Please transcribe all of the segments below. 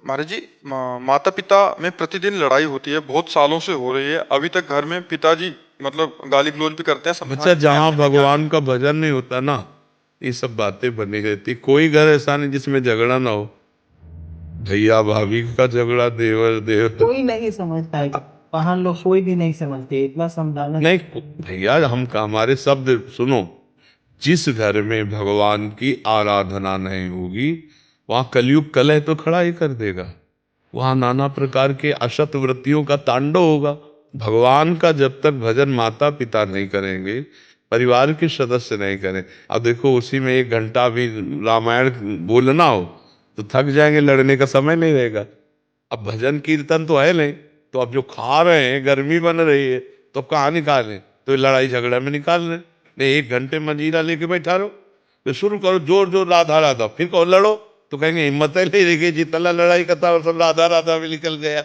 महाराज जी, माता पिता में प्रतिदिन लड़ाई होती है, बहुत सालों से हो रही है। अभी तक घर में पिताजी मतलब गाली गलौज भी करते हैं, बच्चा समझाते हैं जहाँ अपने में क्या भगवान नहीं। का भजन नहीं होता ना, ये सब बातें बनी रहती। कोई घर ऐसा नहीं जिसमें झगड़ा ना हो। भैया भाभी का झगड़ा, देवर देवर। कोई नहीं समझता है। वहां लोग कोई भी नहीं समझते, इतना समझाना। नहीं भैया, हमारे शब्द सुनो। जिस घर में भगवान की आराधना नहीं होगी, वहाँ कलयुग कलह तो खड़ा ही कर देगा। वहाँ नाना प्रकार के असत वृत्तियों का तांडव होगा। भगवान का जब तक भजन माता पिता नहीं करेंगे, परिवार के सदस्य नहीं करें। अब देखो, उसी में 1 घंटा भी रामायण बोलना हो तो थक जाएंगे, लड़ने का समय नहीं रहेगा। अब भजन कीर्तन तो है नहीं, तो अब जो खा रहे हैं, गर्मी बन रही है, तो अब कहाँ निकालें? तो लड़ाई झगड़ा में निकाल लें। नहीं, 1 घंटे मंजीरा लेके बैठा रहो, फिर शुरू करो जोर जोर राधा राधा, फिर कहो लड़ो, तो कहेंगे हिम्मत है नहीं देखिए, जितना लड़ाई करता और सब राधा राधा में निकल गया।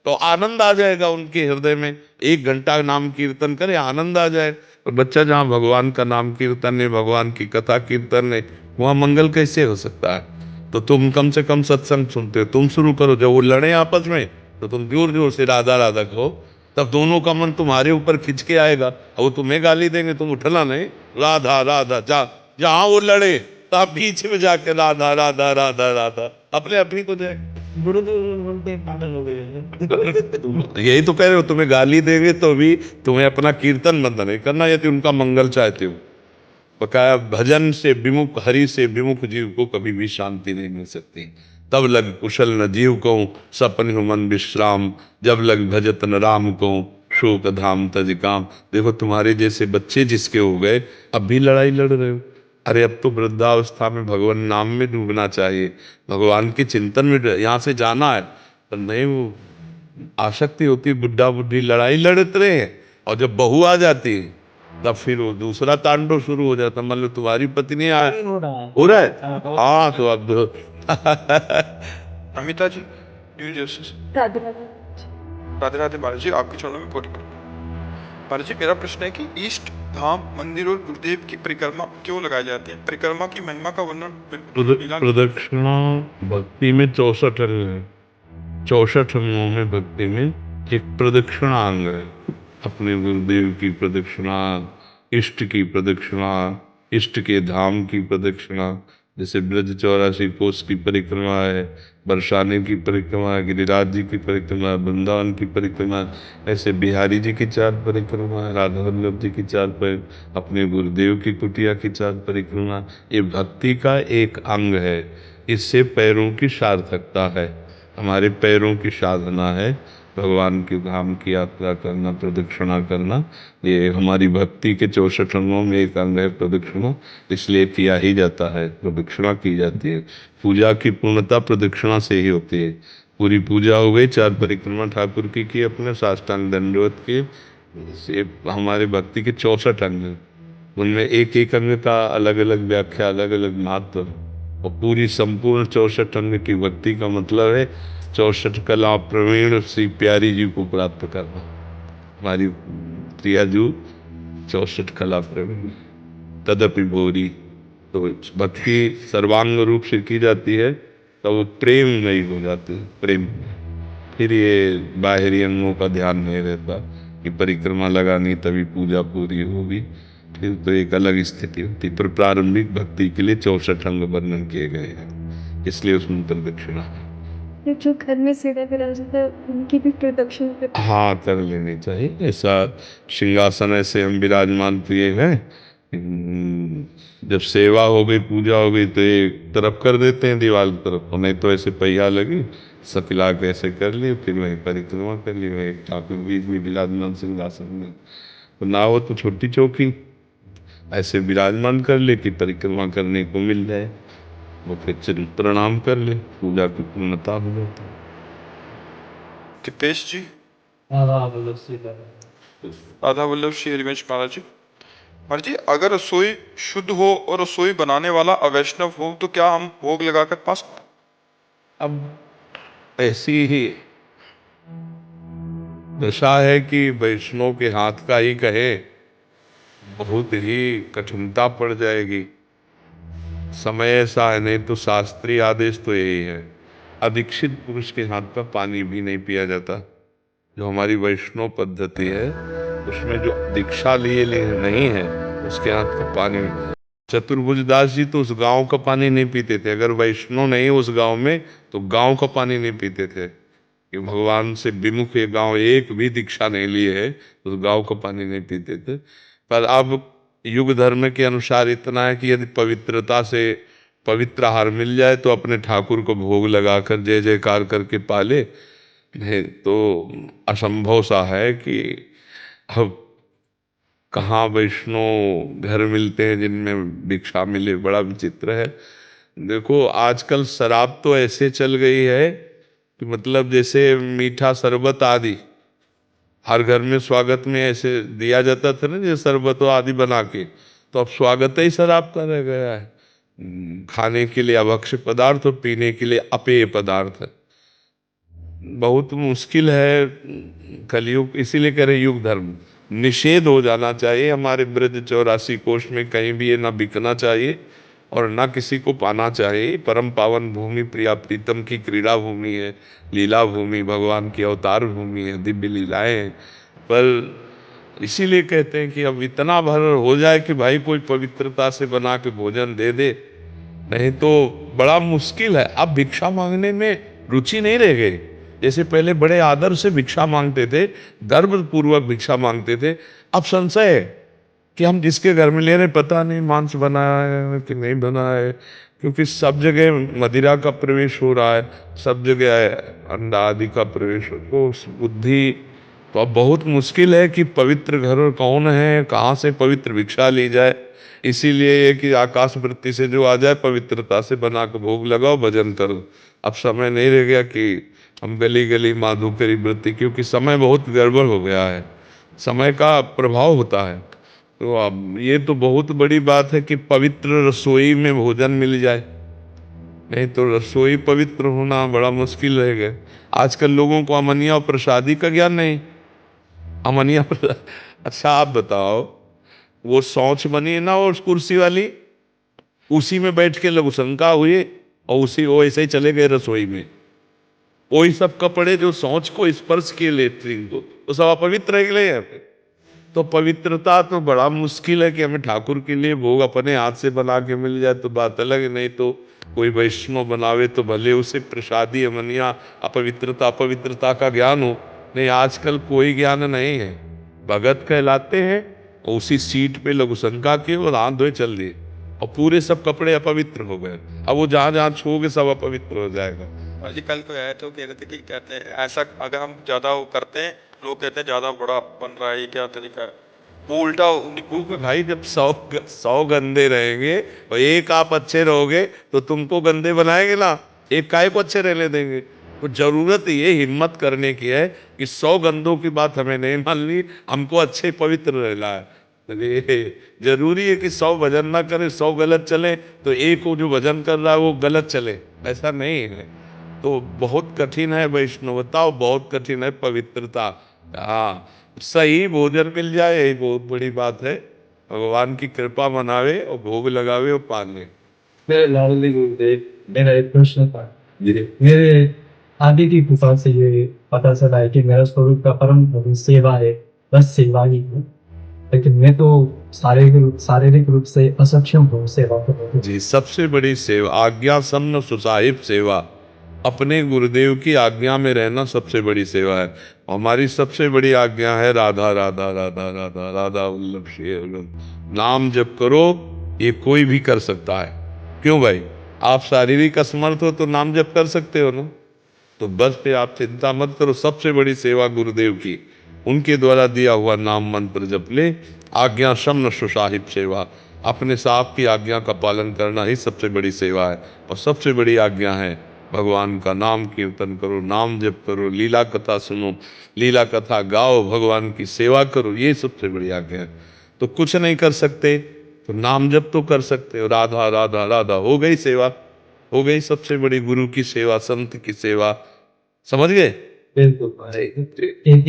तो आनंद आ जाएगा उनके हृदय में। 1 घंटा नाम कीर्तन करे, आनंद आ जाए। और बच्चा जहाँ भगवान का नाम कीर्तन है, भगवान की कथा कीर्तन है, वहाँ मंगल कैसे हो सकता है? तो तुम कम से कम सत्संग सुनते हो, तुम शुरू करो। जब वो लड़े आपस में, तो तुम जोर जोर से राधा राधा कहो, तब दोनों का मन तुम्हारे ऊपर खिंच के आएगा। और वो तुम्हें गाली देंगे, तुम उठना नहीं, राधा राधा। जहां वो लड़े, तो आप बीच में जाके राधा राधा राधा राधा, अपने आप ही को जाए। गुरु बोलते पागल हो गए। यही तो कह रहे हो, तुम्हें गाली देंगे तो भी तुम्हें अपना कीर्तन बंद नहीं करना, यदि उनका मंगल चाहते हो। बकाया भजन से विमुख, हरि से विमुख जीव को कभी भी शांति नहीं मिल सकती। तब लग कुशल न जीव को, सपन हो मन विश्राम। जब लग भजत न राम को, शोक धाम तज काम। देखो, तुम्हारे जैसे बच्चे जिसके हो गए, अब भी लड़ाई लड़ रहे हो। अरे अब तो वृद्धावस्था में भगवान नाम में डूबना चाहिए, भगवान के चिंतन में यहाँ से जाना है। पर नहीं, वो आसक्ति होती, बुढ़ा बुढ़ी लड़ाई लड़ते रहे हैं। और जब बहू आ जाती है, तब फिर वो दूसरा तांडव शुरू हो जाता। मान लो तुम्हारी पत्नी आए, हो रहा है। हो रहा है, हाँ, तो अब अमिता जी, न्यू जर्सी से। राधे राधे। राधे राधे महाराज जी, आपके चरणों में कोटि कोटि। महाराज जी, मेरा प्रश्न है कि इष्ट धाम मंदिर और गुरुदेव की परिक्रमा क्यों लगाई जाती है? परिक्रमा की महिमा का वर्णन लीला में। प्रदक्षिणा भक्ति में 64 अंग है। 64 अंगों में भक्ति में एक प्रदक्षिणा अंग है। अपने गुरुदेव की प्रदक्षिणा, इष्ट की प्रदक्षिणा, इष्ट के धाम की प्रदक्षिणा। जैसे ब्रज 84 कोस की परिक्रमा है, बरसाने की परिक्रमा, गिरिराज जी की परिक्रमा, वृंदावन की परिक्रमा। ऐसे बिहारी जी की 4 परिक्रमा, राधा वल्लभ जी की 4 परिक्रमा, अपने गुरुदेव की कुटिया की 4 परिक्रमा। ये भक्ति का एक अंग है। इससे पैरों की सार्थकता है, हमारे पैरों की साधना है। भगवान के धाम की यात्रा करना, प्रदक्षिणा करना, ये हमारी भक्ति के 64 अंगों में एक अंग है प्रदक्षिणा। इसलिए किया ही जाता है, प्रदक्षिणा की जाती है। पूजा की पूर्णता प्रदक्षिणा से ही होती है। पूरी पूजा हो गई, 4 परिक्रमा ठाकुर की अपने साष्टांग दंडवत के। से हमारे भक्ति के 64 अंग हैं। उनमें एक एक अंग का अलग अलग व्याख्या, अलग अलग महत्व। और पूरी संपूर्ण 64 अंग की भक्ति का मतलब है 64 कला प्रवीण श्री प्यारी जी को प्राप्त करना। हमारी प्रिया जी 64 कला प्रवीण, तदपि भोरी। तो भक्ति सर्वांग रूप से की जाती है, तो वो प्रेम नहीं हो जाती, प्रेम। फिर ये बाहरी अंगों का ध्यान नहीं रहता कि परिक्रमा लगानी तभी पूजा पूरी होगी। फिर तो एक अलग स्थिति होती। पर प्रारंभिक भक्ति के लिए 64 अंग वर्णन किए गए हैं, इसलिए उसमें प्रदक्षिणा। ये जो घर में सीढ़े विराजते हैं उनकी भी प्रदक्षिण करते हैं। हाँ, कर लेनी चाहिए। ऐसा सिंहासन ऐसे हम विराजमान प्रिय हैं। जब सेवा हो गई, पूजा हो गई, तो एक तरफ कर देते हैं, दीवार की तरफ। नहीं तो ऐसे पहिया लगी, सपिला के ऐसे कर लिए, फिर वही परिक्रमा कर ली, वही ठाकुर बीच में विराजमान सिंहासन में। तो ना हो तो छोटी चौकी ऐसे विराजमान कर ले कि परिक्रमा करने को मिल जाए। वो फिर चल प्रणाम कर ले, पूजा की पूर्णता हो जाती है। दिपेश जी। हाँ, बोलो सीधा। राधा वल्लभ श्री हरिवंश महाराज जी। महाराज जी, अगर रसोई शुद्ध हो और रसोई बनाने वाला अवैष्णव हो, तो क्या हम भोग लगाकर पा सकते हैं? अब ऐसी ही दशा है कि वैष्णव के हाथ का ही कहे, बहुत ही कठिनता पड़ जाएगी। समय ऐसा है, नहीं तो शास्त्रीय आदेश तो यही है, अदीक्षित पुरुष के हाथ का पानी भी नहीं पिया जाता। जो हमारी वैष्णव पद्धति है उसमें जो दीक्षा लिए नहीं है उसके हाथ का पानी। चतुर्भुज दास जी तो उस गांव का पानी नहीं पीते थे। अगर वैष्णव नहीं उस गांव में तो गांव का पानी नहीं पीते थे कि भगवान से विमुख ये गांव एक भी दीक्षा नहीं लिए है उस गांव का पानी नहीं पीते थे। पर अब युग धर्म के अनुसार इतना है कि यदि पवित्रता से पवित्र आहार मिल जाए तो अपने ठाकुर को भोग लगाकर जय जयकार करके पाले, नहीं तो असंभव सा है कि अब कहाँ वैष्णव घर मिलते हैं जिनमें भिक्षा मिले। बड़ा विचित्र है। देखो आजकल शराब तो ऐसे चल गई है कि मतलब जैसे मीठा शरबत आदि हर घर में स्वागत में ऐसे दिया जाता था ना, जैसे शरबत आदि बना के, तो अब स्वागत ही शराब का रह गया है। खाने के लिए अभक्ष्य पदार्थ और पीने के लिए अपेय पदार्थ। बहुत मुश्किल है कलयुग, इसीलिए कह रहे युग धर्म निषेध हो जाना चाहिए। हमारे ब्रज 84 कोष में कहीं भी ये ना बिकना चाहिए और ना किसी को पाना चाहिए। परम पावन भूमि प्रिया प्रीतम की क्रीड़ा भूमि है, लीला भूमि, भगवान की अवतार भूमि है, दिव्य लीलाएं हैं। पर इसीलिए कहते हैं कि अब इतना भर हो जाए कि भाई कोई पवित्रता से बना के भोजन दे दे, नहीं तो बड़ा मुश्किल है। अब भिक्षा मांगने में रुचि नहीं रह गई। जैसे पहले बड़े आदर से भिक्षा मांगते थे, गर्व पूर्वक भिक्षा मांगते थे, अब संशय है कि हम जिसके घर में ले रहे पता नहीं मांस बना है कि नहीं बना है, क्योंकि सब जगह मदिरा का प्रवेश हो रहा है, सब जगह अंडा आदि का प्रवेश हो, तो बुद्धि तो अब बहुत मुश्किल है कि पवित्र घर कौन है, कहाँ से पवित्र भिक्षा ली जाए। इसीलिए ये कि आकाश वृत्ति से जो आ जाए पवित्रता से बना के भोग लगाओ, भजन करो। अब समय नहीं रह गया कि हम गली गली माधु करी वृत्ति, क्योंकि समय बहुत गड़बड़ हो गया है, समय का प्रभाव होता है। तो अब ये तो बहुत बड़ी बात है कि पवित्र रसोई में भोजन मिल जाए, नहीं तो रसोई पवित्र होना बड़ा मुश्किल रहेगा। आजकल लोगों को अमनिया और प्रसादी का ज्ञान नहीं। अमनिया अच्छा आप बताओ, वो शौच बनी है ना उस कुर्सी वाली, उसी में बैठ के लघुशंका हुई और उसी वो ऐसे ही चले गए रसोई में। वही सब कपड़े जो शौच को स्पर्श किए लेट्रिन को, वो सब अपवित्र है यहाँ पे। तो पवित्रता तो बड़ा मुश्किल है कि हमें ठाकुर के लिए भोग अपने हाथ से बना के मिल जाए तो बात अलग है, नहीं तो कोई वैष्णव बनावे तो भले उसे प्रसादी अमनिया अपवित्रता अपवित्रता का ज्ञान हो। नहीं, आजकल कोई ज्ञान नहीं है। भगत कहलाते हैं और उसी सीट पे लघुशंका के और हाथ धोए चल दिए और पूरे सब कपड़े अपवित्र हो गए। अब वो जहाँ जहाँ छूओगे सब अपवित्र हो जाएगा। आजकल तो है, तो कह रहे थे कि कहते हैं ऐसा अगर हम ज्यादा वो करते हैं, लोग कहते हैं ज्यादा बड़ा बन रहा है, ये क्या तरीका है। वो उल्टा भाई जब 100 गंदे रहेंगे और एक आप अच्छे रहोगे तो तुमको गंदे बनाएंगे ना, एक काय को अच्छे रहने देंगे। तो जरूरत ये हिम्मत करने की है कि 100 गंदों की बात हमें नहीं माननी, हमको अच्छे पवित्र रहना है। जरूरी है कि 100 भजन ना करें, 100 गलत चले तो एक को जो भजन कर रहा है वो गलत चले, ऐसा नहीं है। तो बहुत कठिन है वैष्णवता, बहुत कठिन है पवित्रता। हाँ, सही भोजन मिल जाए यही बहुत बड़ी बात है। भगवान की कृपा मनावे और भोग लगावे और पाले। मेरे लाडले गुरुदेव, मेरा एक प्रश्न था। मेरे आगे की गुफा से ये पता चला है कि मेरा स्वरूप का परम धर्म सेवा है, बस सेवा ही है। लेकिन मैं तो शारीरिक रूप से असक्षम हूँ सेवा करने में। जी, सबसे बड़ी सेवा आज्ञा सम्न सुसाहिब सेवा, अपने गुरुदेव की आज्ञा में रहना सबसे बड़ी सेवा है। हमारी सबसे बड़ी आज्ञा है राधा राधा राधा राधा राधा वल्लभ श्री वल्लभ। नाम जप करो, ये कोई भी कर सकता है। क्यों भाई, आप शारीरिक असमर्थ हो तो नाम जप कर सकते हो ना, तो बस फिर आप चिंता मत करो। सबसे बड़ी सेवा गुरुदेव की, उनके द्वारा दिया हुआ नाम मंत्र जप ले। आज्ञा शम्न सुसाहिब सेवा, अपने साहब की आज्ञा का पालन करना ही सबसे बड़ी सेवा है। और सबसे बड़ी आज्ञा है भगवान का नाम कीर्तन करो, नाम जप करो, लीला कथा सुनो, लीला कथा गाओ, भगवान की सेवा करो, ये सबसे बड़ी आज्ञा है। तो कुछ नहीं कर सकते तो नाम जप तो कर सकते हो, राधा राधा राधा, हो गई सेवा, हो गई सबसे बड़ी गुरु की सेवा, संत की सेवा। समझ गए? बिल्कुल भाई।